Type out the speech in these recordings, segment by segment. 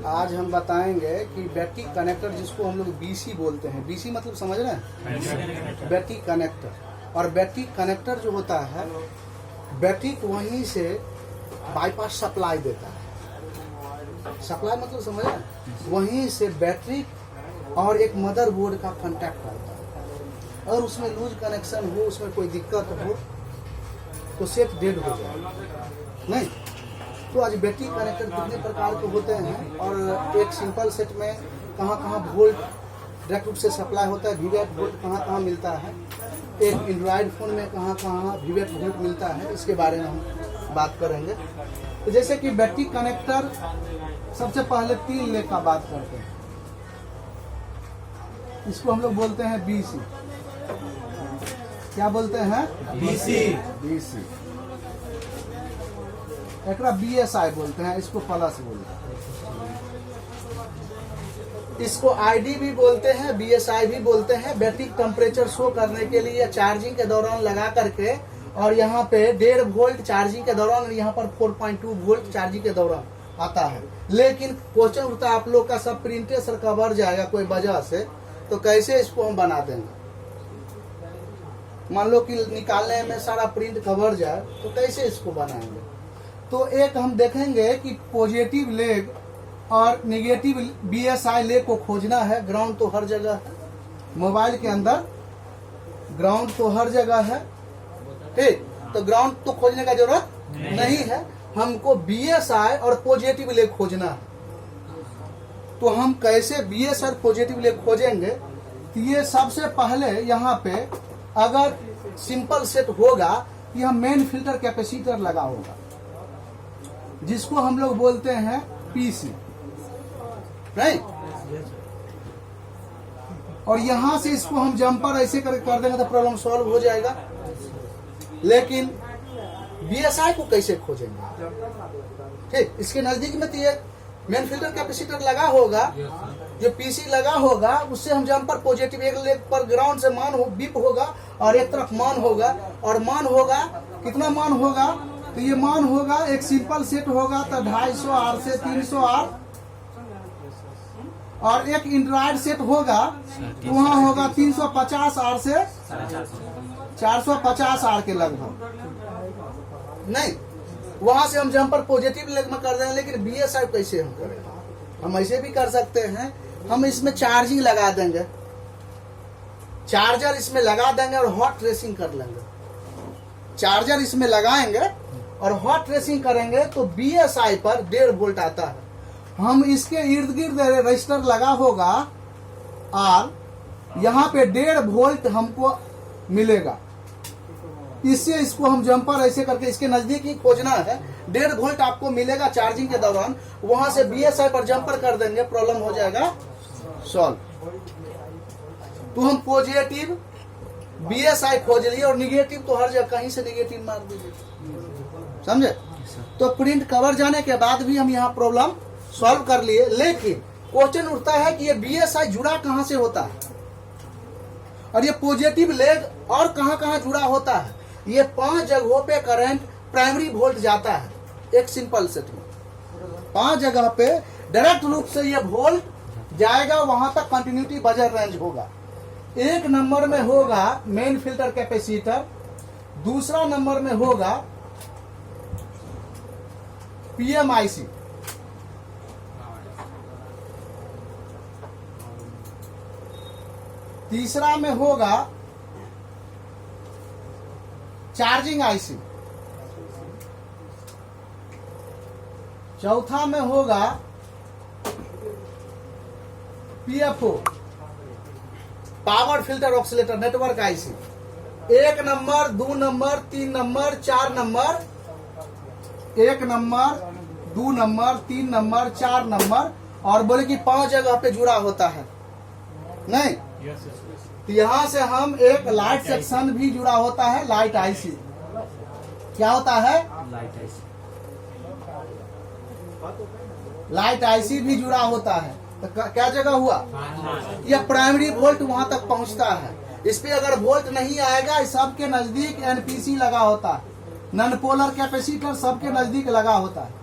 आज हम बताएंगे कि बैटरी कनेक्टर, जिसको हम लोग बीसी बोलते हैं। बीसी मतलब समझ रहे हैं, बैटरी कनेक्टर। और बैटरी कनेक्टर जो होता है, बैटरी को वहीं से बाईपास सप्लाई देता है। सप्लाई मतलब समझ रहे हैं, वहीं से बैटरी और एक मदरबोर्ड का कांटेक्ट होता है। अगर उसमें लूज कनेक्शन हो, उसमें कोई दिक्कत हो, तो सेट डेड हो जाएगा। नहीं तो आज बैटरी कनेक्टर कितने प्रकार के होते हैं, और एक सिंपल सेट में कहाँ कहाँ वोल्ट डायरेक्ट रूप से सप्लाई होता है, वीवैट वोल्ट कहाँ कहाँ मिलता है, एक एंड्रॉयड फोन में कहाँ कहाँ वीवैट वोल्ट मिलता है, इसके बारे में हम बात करेंगे। तो जैसे कि बैटरी कनेक्टर, सबसे पहले 3 लेग का बात करते हैं। इसको हम लोग बोलते हैं बीसी। क्या बोलते हैं? बीसी। बीसी। एक बीएसआई बोलते हैं, इसको प्लस बोलते हैं। इसको आईडी भी बोलते हैं, बीएसआई भी बोलते हैं। बैटरी टेम्परेचर शो करने के लिए चार्जिंग के दौरान लगा करके, और यहाँ पे 1.5 वोल्ट चार्जिंग के दौरान, और यहाँ पर 4.2 वोल्ट चार्जिंग के दौरान आता है। लेकिन क्वेश्चन उठता है आप लोग का, सब प्रिंटेशन कवर जाएगा कोई वजह से, तो कैसे इसको हम बना देंगे? मान लो कि निकालने में सारा प्रिंट कवर जाए, तो कैसे इसको बनाएंगे? तो एक हम देखेंगे कि पॉजिटिव लेग और नेगेटिव बीएसआई लेग को खोजना है। ग्राउंड तो हर जगह है, मोबाइल के अंदर ग्राउंड तो हर जगह है, ठीक। तो ग्राउंड तो खोजने का जरूरत नहीं है, हमको बीएसआई और पॉजिटिव लेग खोजना है। तो हम कैसे बीएसआई और पॉजिटिव लेग खोजेंगे? तो ये सबसे पहले यहाँ पे अगर सिंपल सेट होगा, यह मेन फिल्टर कैपेसिटर लगा होगा, जिसको हम लोग बोलते हैं पीसी, राइट। और यहां से इसको हम जंपर ऐसे कर देंगे तो प्रॉब्लम सॉल्व हो जाएगा। लेकिन बीएसआई को कैसे खोजेंगे? ठीक, इसके नजदीक में तो ये मेन फिल्टर कैपेसिटर लगा होगा, जो पीसी लगा होगा, उससे हम जंपर पॉजिटिव, एक लेग पर ग्राउंड से मान हो बीप होगा और एक तरफ मान होगा, और मान होगा कितना मान होगा? तो ये मान होगा, एक सिंपल सेट होगा तो 250 आर से 300 आर, और एक एंड्रॉयड सेट होगा तो वहाँ होगा 350 आर से 450 आर के लगभग। नहीं, वहां से हम जंपर पॉजिटिव लेग में कर देंगे। लेकिन बीएसआई कैसे हम करेंगे? हम ऐसे भी कर सकते हैं, हम इसमें चार्जिंग लगा देंगे, चार्जर इसमें लगा देंगे और हॉट ट्रेसिंग कर लेंगे। चार्जर इसमें लगाएंगे और हॉट ट्रेसिंग करेंगे तो बीएसआई पर 1.5 वोल्ट आता है। हम इसके इर्द गिर्द रजिस्टर लगा होगा और यहाँ पे 1.5 वोल्ट हमको मिलेगा। इससे इसको हम जंपर ऐसे करके इसके नजदीक ही खोजना है, 1.5 वोल्ट आपको मिलेगा चार्जिंग के दौरान। वहां से बीएसआई पर जंपर कर देंगे, प्रॉब्लम हो जाएगा सॉल्व। तो हम पॉजिटिव बीएसआई खोज लिए, और निगेटिव तो हर जगह कहीं से निगेटिव मार दीजिए, समझे? तो प्रिंट कवर जाने के बाद भी हम यहाँ प्रॉब्लम सॉल्व कर लिए। लेकिन क्वेश्चन उठता है कि ये बीएसआई जुड़ा कहाँ से होता है, और ये पॉजिटिव लेग और कहाँ कहाँ जुड़ा होता है? ये 5 जगहों पे करंट प्राइमरी वोल्ट जाता है एक सिंपल सेट में। 5 जगह पे डायरेक्ट रूप से ये वोल्ट जाएगा, वहां तक कंटिन्यूटी बजर रेंज होगा। एक नंबर में होगा मेन फिल्टर कैपेसिटर, दूसरा नंबर में होगा पीएमआईसी, तीसरा में होगा चार्जिंग आईसी, चौथा में होगा PFO, power filter oscillator network IC. 1 number, 2 number, 3 number, 4 number, 1 number, 2 number, 3 number, 4 number, और बोले कि 5 जगह पे जुड़ा होता है। नहीं, तो यहाँ से हम एक लाइट सेक्शन भी जुड़ा होता है, लाइट आईसी। क्या होता है? लाइट आईसी भी जुड़ा होता है। तो क्या जगह हुआ? यह प्राइमरी वोल्ट वहां तक पहुंचता है। इस पे अगर वोल्ट नहीं आएगा, सबके नजदीक एनपीसी लगा होता है, नॉन पोलर कैपेसिटर सबके नजदीक लगा होता है।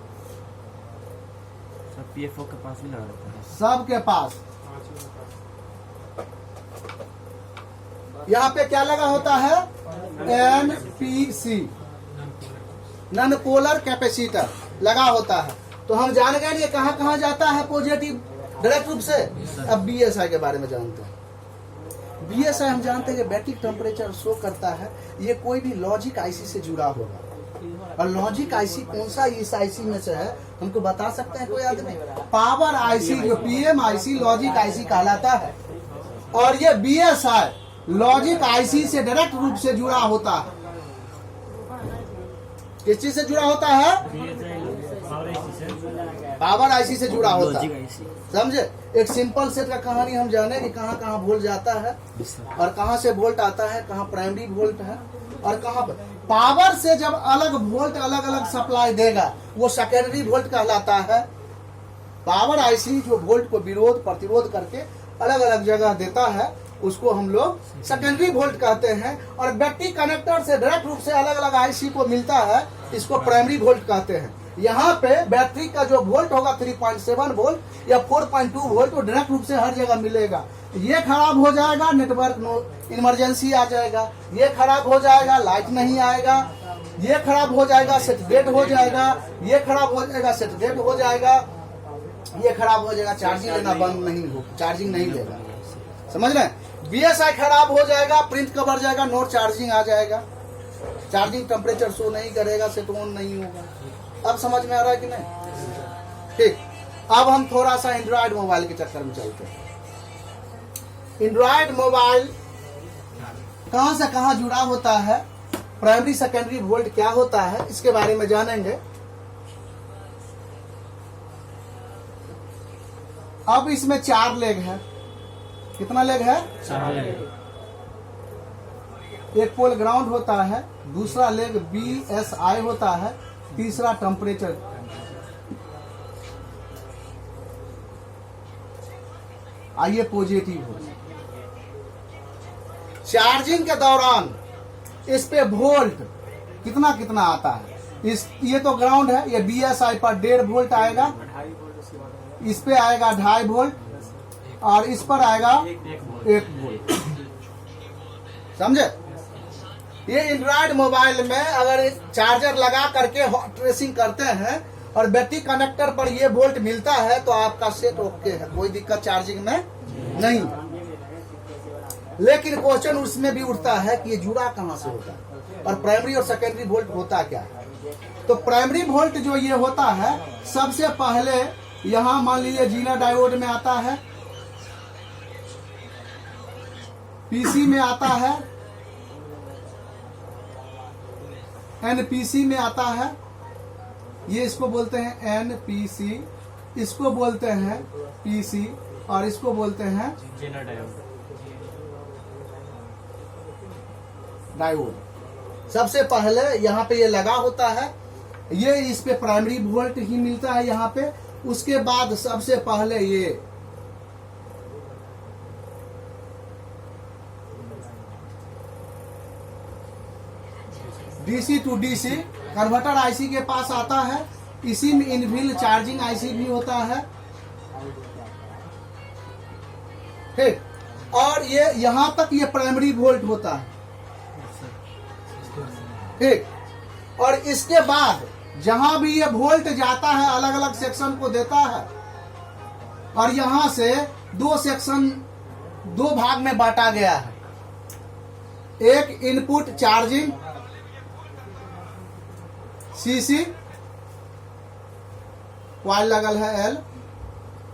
पीएफओ के पास भी लगा रहता है। सबके पास यहाँ पे क्या लगा होता है? NPC, नॉन पोलर कैपेसिटर लगा होता है। तो हम जान गए ये कहाँ कहाँ जाता है पॉजिटिव डायरेक्ट रूप से। अब BSI के बारे में जानते हैं। BSI हम जानते हैं कि बैटरी टेम्परेचर शो करता है। ये कोई भी लॉजिक आईसी से जुड़ा होगा, और लॉजिक आईसी कौन सा इस आईसी में से है हमको बता सकते हैं कोई आदमी? पावर आईसी जो PMIC लॉजिक आईसी कहलाता है, और ये BSI लॉजिक आईसी से डायरेक्ट रूप से जुड़ा होता है। किस चीज से जुड़ा होता है? पावर आईसी से जुड़ा होता है। समझे? एक सिंपल सेट का कहानी हम जाने कि कहाँ कहाँ वोल्ट जाता है और कहाँ से वोल्ट आता है, कहाँ प्राइमरी वोल्ट है और कहाँ पर पावर से जब अलग वोल्ट अलग अलग सप्लाई देगा वो सेकेंडरी वोल्ट कहलाता है। पावर आईसी जो वोल्ट को विरोध प्रतिरोध करके अलग अलग जगह देता है उसको हम लोग सेकेंडरी वोल्ट कहते हैं, और बैटरी कनेक्टर से डायरेक्ट रूप से अलग अलग आईसी को मिलता है, इसको प्राइमरी वोल्ट कहते हैं। यहाँ पे बैटरी का जो वोल्ट होगा 3.7 वोल्ट या 4.2 वोल्ट वो डायरेक्ट रूप से हर जगह मिलेगा। ये खराब हो जाएगा, नेटवर्क नो इमरजेंसी आ जाएगा। ये खराब हो जाएगा, लाइट नहीं आएगा। ये खराब हो जाएगा, सेट डेड हो जाएगा। ये खराब हो जाएगा, सेट डेड हो जाएगा। ये खराब हो जाएगा, चार्जिंग लेना बंद नहीं हो, चार्जिंग नहीं लेगा। समझ रहे हैं? BSI खराब हो जाएगा, प्रिंट कवर जाएगा, नोट चार्जिंग आ जाएगा, चार्जिंग टेम्परेचर शो नहीं करेगा, सेट ऑन नहीं होगा। अब समझ में आ रहा है कि नहीं? ठीक, अब हम थोड़ा सा एंड्रॉयड मोबाइल के चक्कर में चलते हैं। एंड्रॉयड मोबाइल कहां से कहां जुड़ा होता है, प्राइमरी सेकेंडरी वोल्ट क्या होता है, इसके बारे में जानेंगे। अब इसमें 4 लेग है। कितना लेग है? 4 लेग। एक पोल ग्राउंड होता है, दूसरा लेग BSI होता है, तीसरा टेम्परेचर। आइए पॉजिटिव हो। चार्जिंग के दौरान इस पे वोल्ट कितना कितना आता है? ये तो ग्राउंड है, ये BSI पर 1.5 वोल्ट आएगा, इस पे आएगा 2.5 वोल्ट और इस पर आएगा 1 वोल्ट। समझे? ये एंड्रॉयड मोबाइल में अगर चार्जर लगा करके हॉट ट्रेसिंग करते हैं और बैटरी कनेक्टर पर ये वोल्ट मिलता है तो आपका सेट ओके है, कोई दिक्कत चार्जिंग में नहीं। लेकिन क्वेश्चन उसमें भी उठता है कि ये जुड़ा कहां से होता है और प्राइमरी और सेकेंडरी वोल्ट होता क्या है। तो प्राइमरी वोल्ट जो ये होता है, सबसे पहले यहां मान लीजिए जीना डायोड में आता है, PC में आता है, NPC में आता है। ये इसको बोलते हैं NPC, इसको बोलते हैं PC और इसको बोलते हैं डायोड। सबसे पहले यहाँ पे ये लगा होता है, ये इस पे प्राइमरी वोल्ट ही मिलता है यहाँ पे। उसके बाद सबसे पहले ये DC to DC converter IC के पास आता है। इसी में इनबिल्ट चार्जिंग आईसी भी होता है। ठीक, और ये यहां तक ये प्राइमरी वोल्ट होता है। ठीक, और इसके बाद जहां भी ये वोल्ट जाता है अलग अलग सेक्शन को देता है, और यहां से 2 सेक्शन 2 भाग में बांटा गया है। एक इनपुट चार्जिंग CC, कॉइल लगल है L,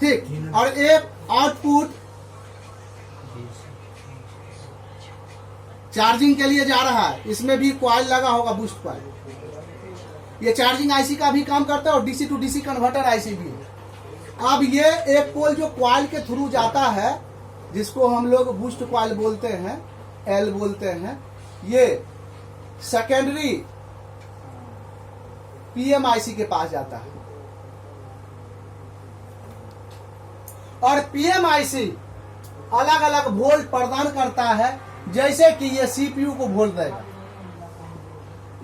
ठीक, और एक आउटपुट चार्जिंग के लिए जा रहा है, इसमें भी कॉइल लगा होगा, बूस्ट कॉइल। ये चार्जिंग आईसी का भी काम करता है और DC to DC converter IC भी है। अब ये एक पोल जो कॉइल के थ्रू जाता है, जिसको हम लोग बूस्ट कॉइल बोलते हैं, L बोलते हैं, ये सेकेंडरी PMIC के पास जाता है। और PMIC अलग अलग वोल्ट प्रदान करता है, जैसे कि ये CPU को वोल्ट देगा,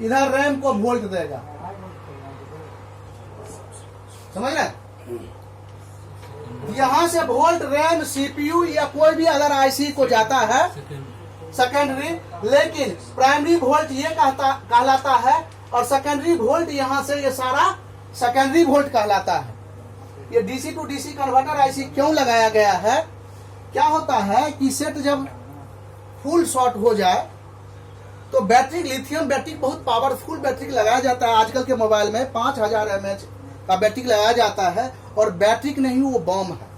इधर रैम को वोल्ट देगा। समझ रहे? यहाँ से वोल्ट रैम सीपीयू या कोई भी अदर आईसी को जाता है सेकेंडरी, लेकिन प्राइमरी वोल्ट ये कहलाता है और सेकेंडरी वोल्ट यहाँ से ये सारा सेकेंडरी वोल्ट कहलाता है। ये DC to DC converter IC क्यों लगाया गया है? क्या होता है कि सेट जब फुल शॉर्ट हो जाए तो बैटरी, लिथियम बैटरी, बहुत पावरफुल बैटरी लगाया जाता है। आजकल के मोबाइल में 5000 mAh का बैटरी लगाया जाता है और बैटरी नहीं, वो बम है।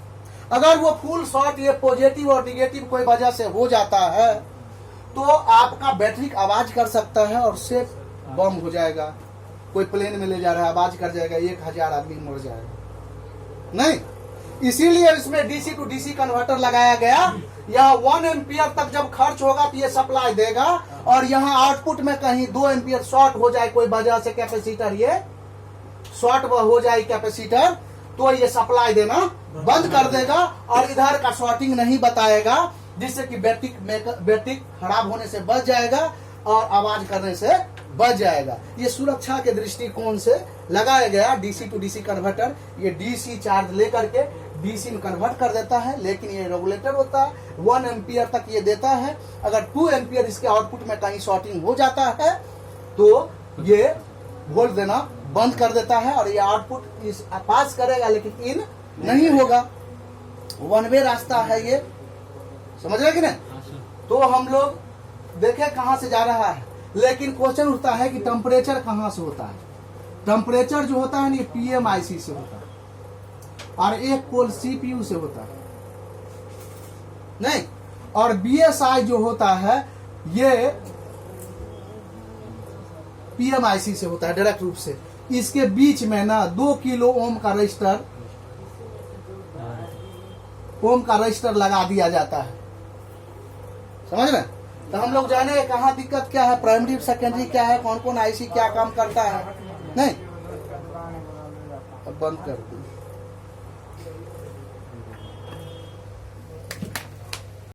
अगर वो फुल शॉर्ट ये पॉजिटिव और निगेटिव कोई वजह से हो जाता है तो आपका बैटरी आवाज कर सकता है और सेट बम हो जाएगा। कोई प्लेन में ले जा रहा है, आवाज कर जाएगा, 1000 आदमी मर जाएगा। नहीं, इसीलिए इसमें डीसी टू डीसी कन्वर्टर लगाया गया। यहाँ 1 एम्पियर तक जब खर्च होगा तो ये सप्लाई देगा और यहाँ आउटपुट में कहीं 2 एम्पियर शॉर्ट हो जाए कोई वजह से, कैपेसिटर ये शॉर्ट हो जाए कैपेसिटर, तो ये सप्लाई देना बंद कर देगा और इधर का शॉर्टिंग नहीं बताएगा, जिससे कि बैटरी खराब होने से बच जाएगा और आवाज करने से बच जाएगा। ये सुरक्षा के दृष्टिकोण से लगाया गया डीसी टू डीसी कन्वर्टर। ये डीसी चार्ज लेकर के डीसी में कन्वर्ट कर देता है, लेकिन ये रेगुलेटर होता है, 1 एम्पियर तक ये देता है। अगर 2 एम्पियर इसके आउटपुट में कहीं शॉर्टिंग हो जाता है तो ये वोल्ट देना बंद कर देता है और ये आउटपुट इस पास करेगा लेकिन इन नहीं होगा। 1 वे रास्ता है ये, समझ रहे कि नहीं? तो हम लोग देखे कहां से जा रहा है, लेकिन क्वेश्चन उठता है कि टेम्परेचर कहां से होता है। टेम्परेचर जो होता है ये पीएमआईसी से होता है और एक पोल सीपीयू से होता है, नहीं, और बीएसआई जो होता है ये पीएमआईसी से होता है डायरेक्ट रूप से। इसके बीच में ना 2 किलो ओम का रजिस्टर लगा दिया जाता है, समझ रहे? तो हम लोग जाने कहाँ दिक्कत क्या है, प्राइमरी सेकेंडरी क्या है, कौन कौन आईसी क्या काम करता है। नहीं, अब बंद कर दो।